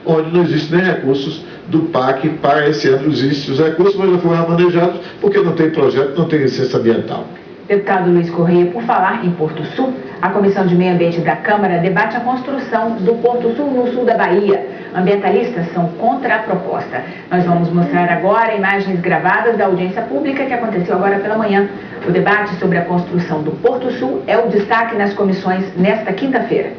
onde não existem nem recursos do PAC para esse ano. Existem os recursos, mas já foram remanejados porque não tem projeto, não tem licença ambiental. Deputado Luiz Correia, por falar em Porto Sul, a Comissão de Meio Ambiente da Câmara debate a construção do Porto Sul no sul da Bahia. Ambientalistas são contra a proposta. Nós vamos mostrar agora imagens gravadas da audiência pública que aconteceu agora pela manhã. O debate sobre a construção do Porto Sul é o destaque nas comissões nesta quinta-feira.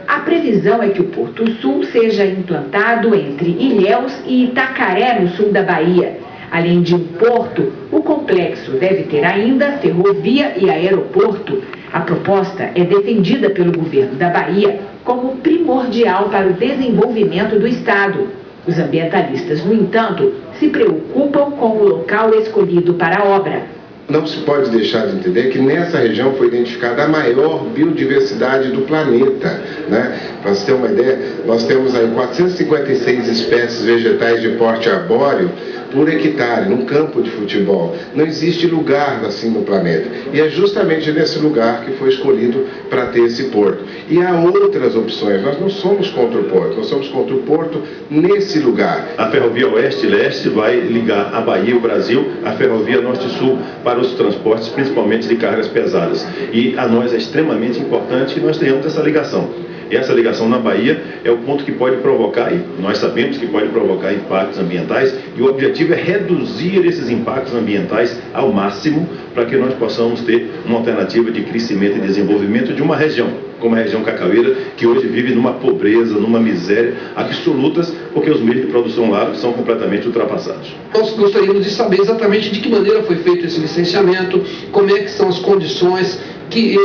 A previsão é que o Porto Sul seja implantado entre Ilhéus e Itacaré, no sul da Bahia. Além de um porto, o complexo deve ter ainda ferrovia e aeroporto. A proposta é defendida pelo governo da Bahia como primordial para o desenvolvimento do estado. Os ambientalistas, no entanto, se preocupam com o local escolhido para a obra. Não se pode deixar de entender que nessa região foi identificada a maior biodiversidade do planeta, né? Para você ter uma ideia, nós temos aí 456 espécies vegetais de porte arbóreo por hectare, num campo de futebol. Não existe lugar assim no planeta. E é justamente nesse lugar que foi escolhido para ter esse porto. E há outras opções. Nós não somos contra o porto, nós somos contra o porto nesse lugar. A ferrovia Oeste-Leste vai ligar a Bahia e o Brasil, a ferrovia Norte-Sul para os transportes, principalmente de cargas pesadas. E a nós é extremamente importante que nós tenhamos essa ligação. E essa ligação na Bahia é o ponto que pode provocar, e nós sabemos que pode provocar impactos ambientais, e o objetivo é reduzir esses impactos ambientais ao máximo para que nós possamos ter uma alternativa de crescimento e desenvolvimento de uma região, como a região cacaueira, que hoje vive numa pobreza, numa miséria absolutas, porque os meios de produção lá são completamente ultrapassados. Nós gostaríamos de saber exatamente de que maneira foi feito esse licenciamento, como é que são as condições, que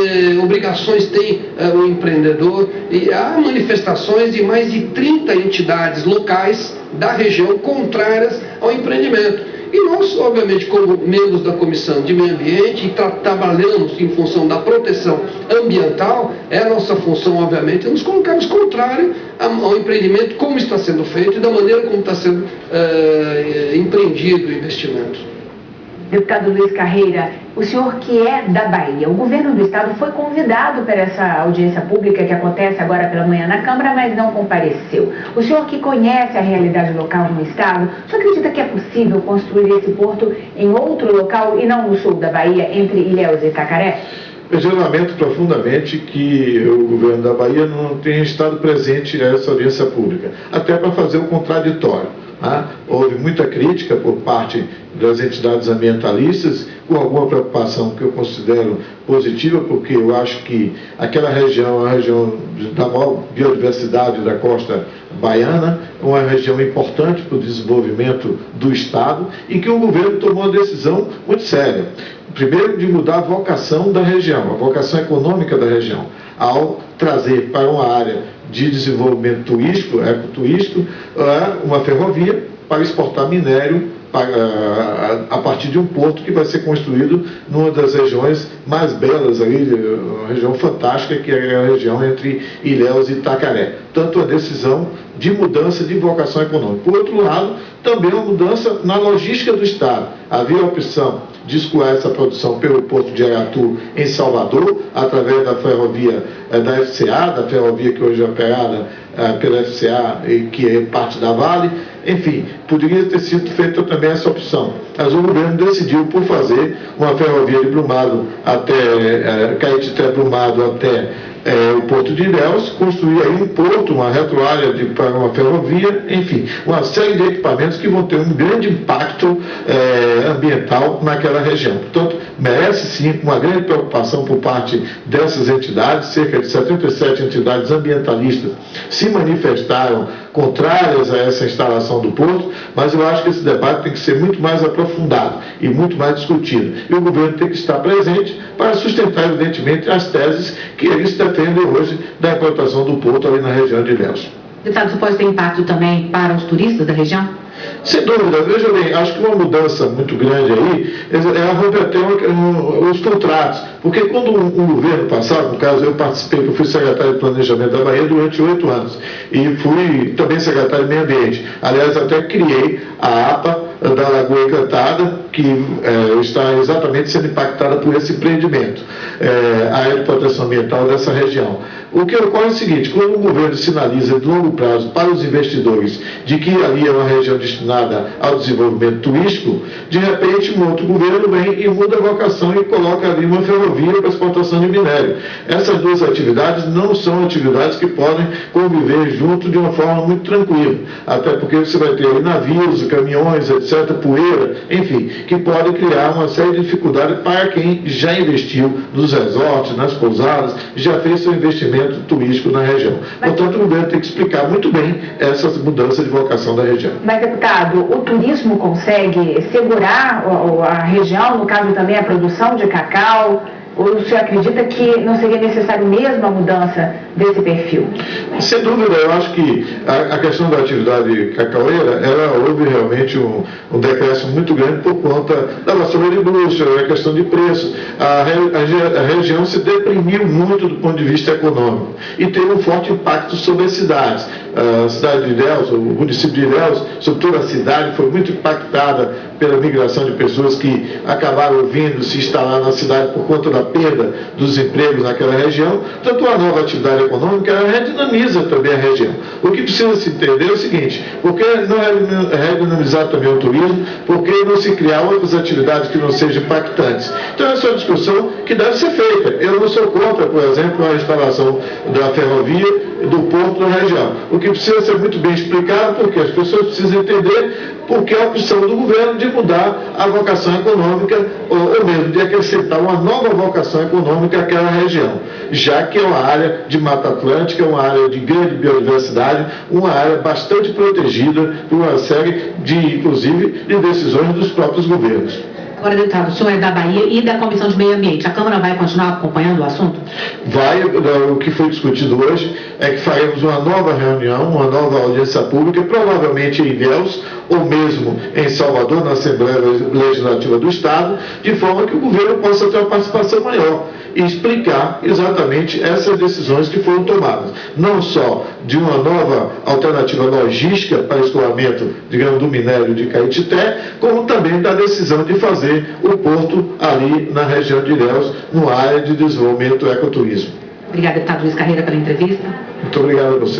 obrigações tem o empreendedor. E há manifestações de mais de 30 entidades locais da região contrárias ao empreendimento. E nós, obviamente, como membros da Comissão de Meio Ambiente, e trabalhamos em função da proteção ambiental, é a nossa função, obviamente, nos colocarmos contrário ao empreendimento, como está sendo feito e da maneira como está sendo empreendido o investimento. Deputado Luiz Carreira, o senhor que é da Bahia, o governo do estado foi convidado para essa audiência pública que acontece agora pela manhã na Câmara, mas não compareceu. O senhor que conhece a realidade local no estado, o senhor acredita que é possível construir esse porto em outro local e não no sul da Bahia, entre Ilhéus e Itacaré? Eu lamento profundamente que o governo da Bahia não tenha estado presente nessa audiência pública, até para fazer o contraditório. Houve muita crítica por parte das entidades ambientalistas, com alguma preocupação que eu considero positiva, porque eu acho que aquela região é uma região da maior biodiversidade da costa baiana, uma região importante para o desenvolvimento do estado, e que o governo tomou uma decisão muito séria. Primeiro, de mudar a vocação da região, a vocação econômica da região, ao trazer para uma área de desenvolvimento turístico, ecoturístico, uma ferrovia para exportar minério a partir de um porto que vai ser construído numa das regiões mais belas ali, uma região fantástica, que é a região entre Ilhéus e Itacaré. Tanto a decisão de mudança de vocação econômica. Por outro lado, também uma mudança na logística do Estado. Havia a opção de escoar essa produção pelo porto de Aratu, em Salvador, através da ferrovia da FCA, da ferrovia que hoje é operada pela FCA, que é parte da Vale. Enfim, poderia ter sido feita também essa opção. Mas o governo decidiu por fazer uma ferrovia de Brumado até Caetité-Brumado até o Porto de Ilhéus, construir aí um porto, uma retroárea para uma ferrovia, enfim, uma série de equipamentos que vão ter um grande impacto ambiental naquela região. Portanto, merece sim uma grande preocupação por parte dessas entidades. Cerca de 77 entidades ambientalistas se manifestaram contrárias a essa instalação do porto, mas eu acho que esse debate tem que ser muito mais aprofundado e muito mais discutido. E o governo tem que estar presente para sustentar, evidentemente, as teses que eles defendem hoje da implantação do porto ali na região de Ilhéus. Deputado, isso pode ter impacto também para os turistas da região? Sem dúvida, veja bem, acho que uma mudança muito grande aí é romper até os contratos, porque quando um governo passado, no caso eu participei, eu fui secretário de Planejamento da Bahia durante 8 anos, e fui também secretário de Meio Ambiente, aliás até criei a APA, da Lagoa Encantada, que está exatamente sendo impactada por esse empreendimento, a área de proteção ambiental dessa região. O que ocorre é o seguinte: quando o governo sinaliza de longo prazo para os investidores de que ali é uma região destinada ao desenvolvimento turístico, de repente um outro governo vem e muda a vocação e coloca ali uma ferrovia para exportação de minério. Essas duas atividades não são atividades que podem conviver junto de uma forma muito tranquila, até porque você vai ter ali navios, caminhões, etc., poeira, enfim, que podem criar uma série de dificuldades para quem já investiu nos resorts, nas pousadas, já fez seu investimento turístico na região. Portanto, o governo tem que explicar muito bem essas mudanças de vocação da região. Mas, deputado, o turismo consegue segurar a região, no caso também a produção de cacau? Ou o senhor acredita que não seria necessário mesmo a mudança desse perfil? Sem dúvida, eu acho que a questão da atividade cacaueira, ela houve realmente um decréscimo muito grande por conta da vassoura de indústria, a questão de preço. A região se deprimiu muito do ponto de vista econômico e teve um forte impacto sobre as cidades. A cidade de Ilhéus, o município de Ilhéus, sobre toda a cidade, foi muito impactada pela migração de pessoas que acabaram vindo se instalar na cidade por conta da perda dos empregos naquela região. Tanto a nova atividade econômica, ela redinamiza também a região. O que precisa se entender é o seguinte: por que não redinamizar também o turismo? Por que não se criar outras atividades que não sejam impactantes? Então essa é uma discussão que deve ser feita. Eu não sou contra, por exemplo, a instalação da ferrovia do porto na região. O que precisa ser muito bem explicado, porque as pessoas precisam entender porque é a opção do governo de mudar a vocação econômica ou mesmo de acrescentar uma nova vocação econômica àquela região, já que é uma área de Mata Atlântica, uma área de grande biodiversidade, uma área bastante protegida por uma série de, inclusive, de decisões dos próprios governos. Agora, deputado, o senhor é da Bahia e da Comissão de Meio Ambiente. A Câmara vai continuar acompanhando o assunto? Vai. O que foi discutido hoje é que faremos uma nova reunião, uma nova audiência pública, provavelmente em Ilhéus ou mesmo em Salvador, na Assembleia Legislativa do Estado, de forma que o governo possa ter uma participação maior e explicar exatamente essas decisões que foram tomadas. Não só de uma nova alternativa logística para escoamento, digamos, do minério de Caetité, como também da decisão de fazer o porto ali na região de Ilhéus, numa área de desenvolvimento ecoturismo. Obrigada, deputado Luiz Carreira, pela entrevista. Muito obrigado a você.